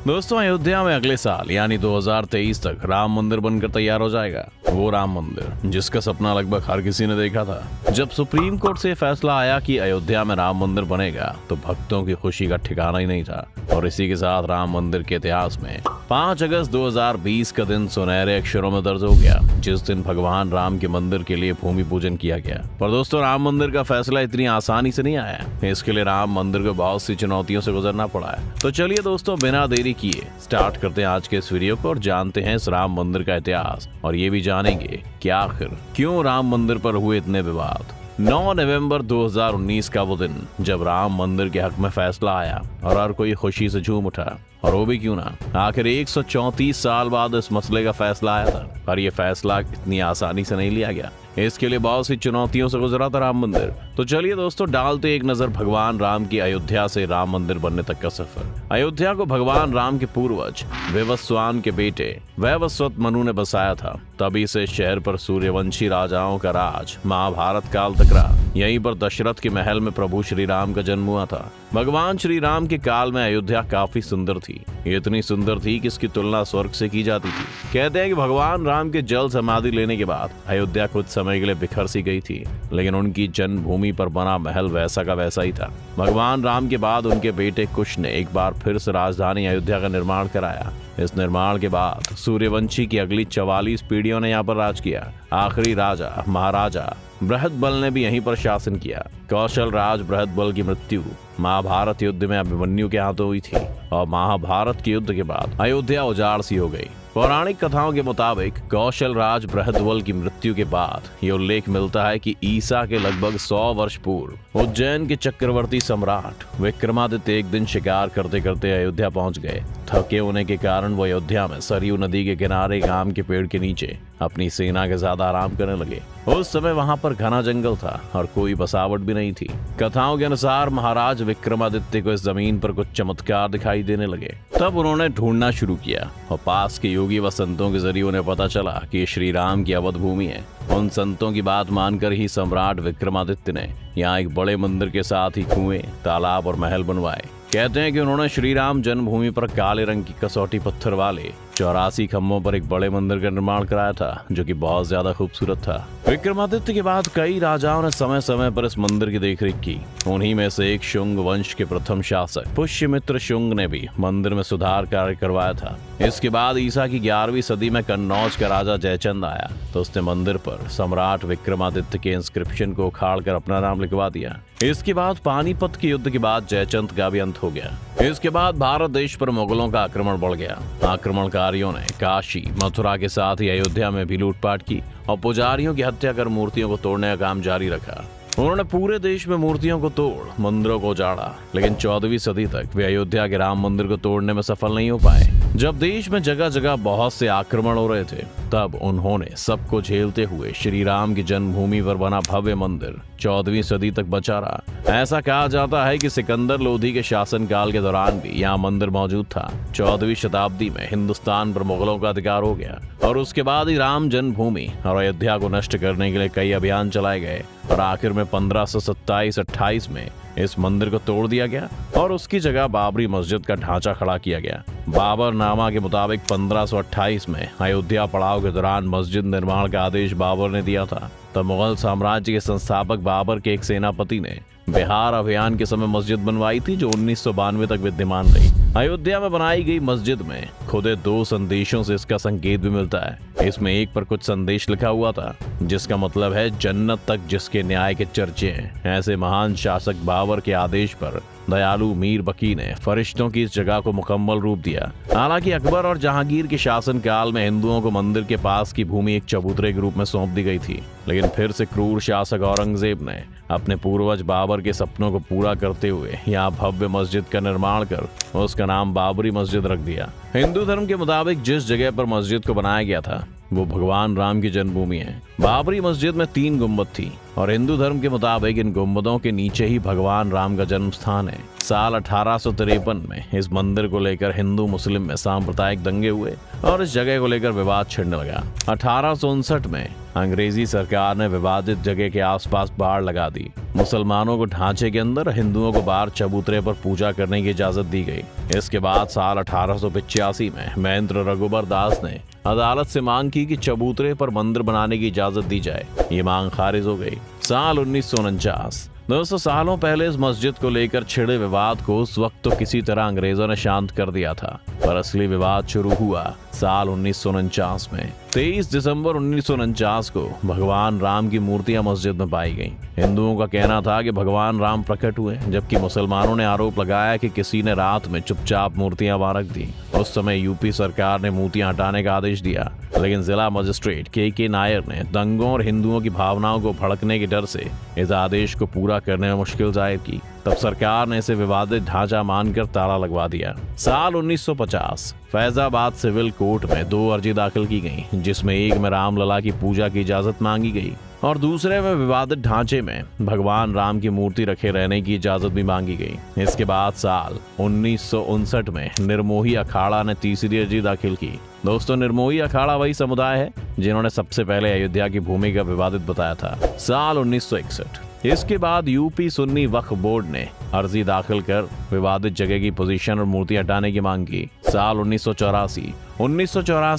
दोस्तों, अयोध्या में अगले साल यानी 2023 तक राम मंदिर बनकर तैयार हो जाएगा। वो राम मंदिर जिसका सपना लगभग हर किसी ने देखा था। जब सुप्रीम कोर्ट से फैसला आया कि अयोध्या में राम मंदिर बनेगा तो भक्तों की खुशी का ठिकाना ही नहीं था। और इसी के साथ राम मंदिर के इतिहास में 5 अगस्त 2020 का दिन सुनहरे अक्षरों में दर्ज हो गया, जिस दिन भगवान राम के मंदिर के लिए भूमि पूजन किया गया। पर दोस्तों, राम मंदिर का फैसला इतनी आसानी से नहीं आया। इसके लिए राम मंदिर को बहुत सी चुनौतियों से गुजरना पड़ा है। तो चलिए दोस्तों, बिना देरी किए स्टार्ट करते हैं आज के इस वीडियो को और जानते हैं इस राम मंदिर का इतिहास। और ये भी जानेंगे कि आखिर क्यों राम मंदिर पर हुए इतने विवाद। 9 नवंबर 2019 का वो दिन जब राम मंदिर के हक में फैसला आया और हर कोई खुशी से झूम उठा। और वो भी क्यों ना, आखिर 134 साल बाद इस मसले का फैसला आया था। पर यह फैसला इतनी आसानी से नहीं लिया गया। इसके लिए बहुत सी चुनौतियों से गुजरा था राम मंदिर। तो चलिए दोस्तों, डालते एक नजर भगवान राम की अयोध्या से राम मंदिर बनने तक का सफर। अयोध्या को भगवान राम के पूर्वज विवस्वान के बेटे वैवस्वत मनु ने बसाया था। तभी से शहर पर सूर्यवंशी राजाओं का राज महाभारत काल तक रहा। यहीं पर दशरथ के महल में प्रभु श्री राम का जन्म हुआ था। भगवान श्री राम के काल में अयोध्या काफी सुंदर थी। इतनी सुंदर थी कि इसकी तुलना स्वर्ग से की जाती थी। कहते हैं कि भगवान राम के जल समाधि लेने के बाद अयोध्या कुछ समय के लिए बिखर सी गई थी, लेकिन उनकी जन्मभूमि पर बना महल वैसा का वैसा ही था। भगवान राम के बाद उनके बेटे कुश ने एक बार फिर से राजधानी अयोध्या का निर्माण कराया। इस निर्माण के बाद सूर्यवंशी की अगली 44 पीढ़ियों ने यहाँ पर राज किया। आखिरी राजा महाराजा बृहदबल ने भी यहीं पर शासन किया। कौशल राज बृहदबल की मृत्यु महाभारत युद्ध में अभिमन्यु के हाथों हुई थी और महाभारत के युद्ध के बाद अयोध्या उजाड़ सी हो गई। पौराणिक कथाओं के मुताबिक कौशल राज बृहदबल की मृत्यु के बाद ये उल्लेख मिलता है कि ईसा के लगभग 100 वर्ष पूर्व उज्जैन के चक्रवर्ती सम्राट विक्रमादित्य एक दिन शिकार करते करते अयोध्या पहुंच गए। थके होने के कारण वो अयोध्या में सरयू नदी के किनारे एक आम के पेड़ के नीचे अपनी सेना के साथ आराम करने लगे। उस समय वहां पर घना जंगल था और कोई बसावट भी नहीं थी। कथाओं के अनुसार महाराज विक्रमादित्य को इस जमीन पर कुछ चमत्कार दिखाई देने लगे। तब उन्होंने ढूंढना शुरू किया और पास के योगी व संतों के जरिए उन्हें पता चला कि ये श्री राम की अवध भूमि है। उन संतों की बात मानकर ही सम्राट विक्रमादित्य ने यहाँ एक बड़े मंदिर के साथ ही कुएं, तालाब और महल बनवाए। कहते हैं कि उन्होंने श्री राम जन्मभूमि पर काले रंग की कसौटी पत्थर वाले 84 खम्भों पर एक बड़े मंदिर का निर्माण कराया था, जो कि बहुत ज्यादा खूबसूरत था। विक्रमादित्य के बाद कई राजाओं ने समय समय पर इस मंदिर की देखरेख की। उन्हीं में से एक शुंग वंश के प्रथम शासक पुष्यमित्र शुंग ने भी मंदिर में सुधार कार्य करवाया था। इसके बाद ईसा की 11वीं सदी में कन्नौज का राजा जयचंद आया तो उसने मंदिर पर सम्राट विक्रमादित्य के इंस्क्रिप्शन को उखाड़ कर अपना नाम लिखवा दिया। इसके बाद पानीपत के युद्ध के बाद जयचंद का भी अंत हो गया। इसके बाद भारत देश पर मुगलों का आक्रमण बढ़ गया। आक्रमणकारियों ने काशी मथुरा के साथ ही अयोध्या में भी लूटपाट की और पुजारियों की हत्या कर मूर्तियों को तोड़ने का काम जारी रखा। उन्होंने पूरे देश में मूर्तियों को तोड़ मंदिरों को उजाड़ा, लेकिन 14वीं सदी तक वे अयोध्या के राम मंदिर को तोड़ने में सफल नहीं हो पाए। जब देश में जगह जगह बहुत से आक्रमण हो रहे थे, तब उन्होंने सबको झेलते हुए श्री राम की जन्मभूमि पर बना भव्य मंदिर 14वीं सदी तक बचा रहा। ऐसा कहा जाता है कि सिकंदर लोधी के शासनकाल के दौरान भी यहाँ मंदिर मौजूद था। 14वीं शताब्दी में हिंदुस्तान पर मुगलों का अधिकार हो गया और उसके बाद ही राम जन्मभूमि और अयोध्या को नष्ट करने के लिए कई अभियान चलाए गए और आखिर में 1527-28 में इस मंदिर को तोड़ दिया गया और उसकी जगह बाबरी मस्जिद का ढांचा खड़ा किया गया। बाबरनामा के मुताबिक 1528 में अयोध्या पड़ाव के दौरान मस्जिद निर्माण का आदेश बाबर ने दिया था। तब मुगल साम्राज्य के संस्थापक बाबर के एक सेनापति ने बिहार अभियान के समय मस्जिद बनवाई थी, जो 1992 तक विद्यमान रही। अयोध्या में बनाई गई मस्जिद में खुदे 2 संदेशों से इसका संकेत भी मिलता है। इसमें एक पर कुछ संदेश लिखा हुआ था, जिसका मतलब है जन्नत तक जिसके न्याय के चर्चे हैं। ऐसे महान शासक बाबर के आदेश पर दयालु मीर बकी ने फरिश्तों की इस जगह को मुकम्मल रूप दिया। हालांकि अकबर और जहांगीर के शासन काल में हिंदुओं को मंदिर के पास की भूमि एक चबूतरे के रूप में सौंप दी गई थी, लेकिन फिर से क्रूर शासक औरंगजेब ने अपने पूर्वज बाबर के सपनों को पूरा करते हुए यहाँ भव्य मस्जिद का निर्माण कर उसका नाम बाबरी मस्जिद रख दिया। हिंदू धर्म के मुताबिक जिस जगह पर मस्जिद को बनाया गया था वो भगवान राम की जन्मभूमि है। बाबरी मस्जिद में 3 गुंबद थी। और हिंदू धर्म के मुताबिक इन गुंबदों के नीचे ही भगवान राम का जन्म स्थान है। साल 1853 में इस मंदिर को लेकर हिंदू मुस्लिम में सांप्रदायिक दंगे हुए और इस जगह को लेकर विवाद छिड़ने लगा। 1859 में अंग्रेजी सरकार ने विवादित जगह के आसपास बाड़ लगा दी। मुसलमानों को ढांचे के अंदर, हिंदुओं को बाहर चबूतरे पर पूजा करने की इजाजत दी गई। इसके बाद साल 1885 में महेंद्र रघुबर दास ने अदालत से मांग की कि चबूतरे पर मंदिर बनाने की इजाजत दी जाए। ये मांग खारिज हो गई। साल 1949, 200 सालों पहले इस मस्जिद को लेकर छिड़े विवाद को उस वक्त तो किसी तरह अंग्रेजों ने शांत कर दिया था, पर असली विवाद शुरू हुआ साल 1949 में। 23 दिसंबर 1949 को भगवान राम की मूर्तियां मस्जिद में पाई गईं। हिंदुओं का कहना था कि भगवान राम प्रकट हुए, जबकि मुसलमानों ने आरोप लगाया कि किसी ने रात में चुपचाप मूर्तियां वहां रख दी। उस समय यूपी सरकार ने मूर्तियां हटाने का आदेश दिया, लेकिन जिला मजिस्ट्रेट के नायर ने दंगों और हिंदुओं की भावनाओं को भड़कने के डर से इस आदेश को पूरा करने में मुश्किल जाहिर की। तब सरकार ने इसे विवादित ढांचा मानकर ताला लगवा दिया। साल 1950, फैजाबाद सिविल कोर्ट में 2 अर्जी दाखिल की गई, जिसमें एक में रामलला की पूजा की इजाजत मांगी गई और दूसरे में विवादित ढांचे में भगवान राम की मूर्ति रखे रहने की इजाजत भी मांगी गई। इसके बाद साल 1959 में निर्मोही अखाड़ा ने तीसरी अर्जी दाखिल की। दोस्तों, निर्मोही अखाड़ा वही समुदाय है जिन्होंने सबसे पहले अयोध्या की भूमि का विवादित बताया था। साल 1961, इसके बाद यूपी सुन्नी वक्फ बोर्ड ने अर्जी दाखिल कर विवादित जगह की पोजीशन और मूर्ति हटाने की मांग की। साल 1984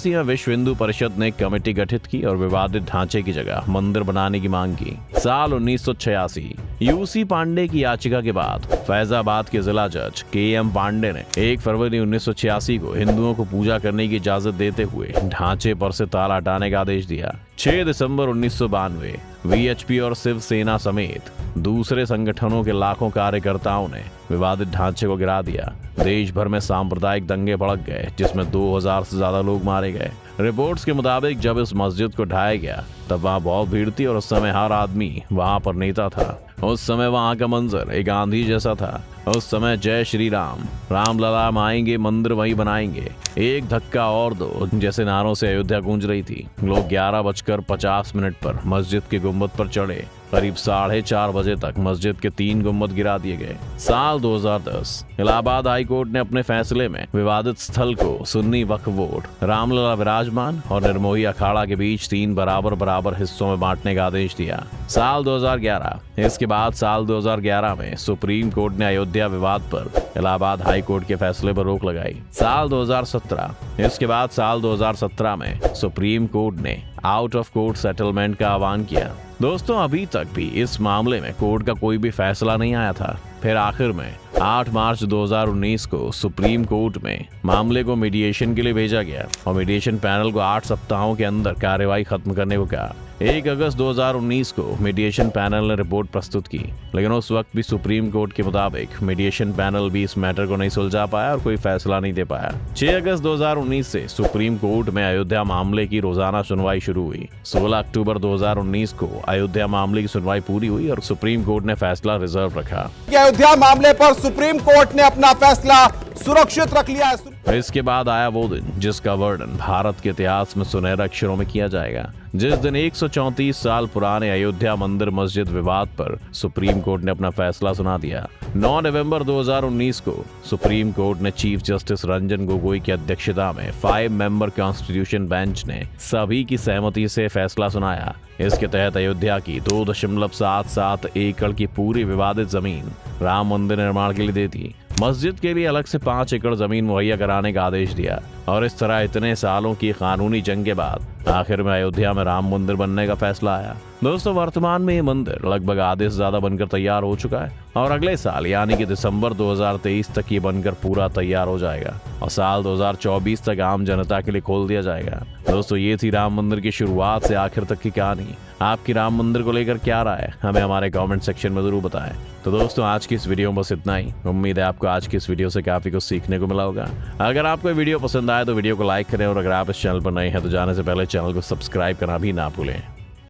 में विश्व हिंदू परिषद ने कमेटी गठित की और विवादित ढांचे की जगह मंदिर बनाने की मांग की। साल 1986, यूसी पांडे की याचिका के बाद फैजाबाद के जिला जज KM पांडे ने 1 फरवरी 1986 को हिंदुओं को पूजा करने की इजाजत देते हुए ढांचे पर से ताला हटाने का आदेश दिया। 6 दिसंबर 1992, VHP और शिवसेना समेत दूसरे संगठनों के लाखों कार्यकर्ताओं ने विवादित ढांचे को गिरा दिया। देश भर में सांप्रदायिक दंगे भड़क गए, जिसमें 2000 से ज्यादा लोग मारे गए। रिपोर्ट्स के मुताबिक जब इस मस्जिद को ढाया गया तब वहां बहुत भीड़ थी और उस समय हर आदमी वहां पर नेता था। उस समय वहां का मंजर एक आंधी जैसा था। उस समय जय श्री राम, रामलला आएंगे, मंदिर वहीं बनाएंगे, एक धक्का और दो जैसे नारों से अयोध्या गूंज रही थी। लोग 11:50 पर मस्जिद के गुंबद पर चढ़े। करीब 4:30 बजे तक मस्जिद के 3 गुंबद गिरा दिए गए। साल 2010, इलाहाबाद हाई कोर्ट ने अपने फैसले में विवादित स्थल को सुन्नी वक्फ बोर्ड, रामलला विराजमान और निर्मोही अखाड़ा के बीच 3 बराबर हिस्सों में बांटने का आदेश दिया। साल 2011, इसके बाद साल 2011 में सुप्रीम कोर्ट ने अयोध्या विवाद पर इलाहाबाद हाई कोर्ट के फैसले पर रोक लगाई। साल 2017, इसके बाद साल 2017 में सुप्रीम कोर्ट ने आउट ऑफ कोर्ट सेटलमेंट का आह्वान किया। दोस्तों, अभी तक भी इस मामले में कोर्ट का कोई भी फैसला नहीं आया था। फिर आखिर में 8 मार्च 2019 को सुप्रीम कोर्ट में मामले को मीडिएशन के लिए भेजा गया और मीडिएशन पैनल को 8 सप्ताहों के अंदर कार्यवाही खत्म करने को कहा। 1 अगस्त 2019 को मीडिएशन पैनल ने रिपोर्ट प्रस्तुत की, लेकिन उस वक्त भी सुप्रीम कोर्ट के मुताबिक मीडिएशन पैनल भी इस मैटर को नहीं सुलझा पाया और कोई फैसला नहीं दे पाया। 6 अगस्त 2019 से सुप्रीम कोर्ट में अयोध्या मामले की रोजाना सुनवाई शुरू हुई। 16 अक्टूबर 2019 को अयोध्या मामले की सुनवाई पूरी हुई और सुप्रीम कोर्ट ने फैसला रिजर्व रखा। अयोध्या मामले पर सुप्रीम कोर्ट ने अपना फैसला सुरक्षित रख लिया है। इसके बाद आया वो दिन जिसका वर्णन भारत के इतिहास में सुनहरे अक्षरों में किया जाएगा, जिस दिन 134 साल पुराने अयोध्या मंदिर मस्जिद विवाद पर सुप्रीम कोर्ट ने अपना फैसला सुना दिया। 9 नवंबर 2019 को सुप्रीम कोर्ट ने चीफ जस्टिस रंजन गोगोई की अध्यक्षता में 5 मेंबर कॉन्स्टिट्यूशन बेंच ने सभी की सहमति से फैसला सुनाया। इसके तहत अयोध्या की 2.77 एकड़ की पूरी विवादित जमीन राम मंदिर निर्माण के लिए दे दी। मस्जिद के लिए अलग से 5 एकड़ जमीन मुहैया कराने का आदेश दिया और इस तरह इतने सालों की कानूनी जंग के बाद आखिर में अयोध्या में राम मंदिर बनने का फैसला आया। दोस्तों, वर्तमान में ये मंदिर लगभग आधे से ज्यादा बनकर तैयार हो चुका है और अगले साल यानी कि दिसंबर 2023 तक ये बनकर पूरा तैयार हो जाएगा और साल 2024 तक आम जनता के लिए खोल दिया जाएगा। दोस्तों, ये थी राम मंदिर की शुरुआत से आखिर तक की कहानी। आपकी राम मंदिर को लेकर क्या राय है, हमें हमारे कमेंट सेक्शन में जरूर बताएं। तो दोस्तों, आज की इस वीडियो में बस इतना ही। उम्मीद है आपको आज की इस वीडियो से काफी कुछ सीखने को मिला होगा। अगर आपको वीडियो पसंद आए तो वीडियो को लाइक करें और अगर आप इस चैनल पर नए हैं तो जाने से पहले चैनल को सब्सक्राइब करना भी ना भूलें।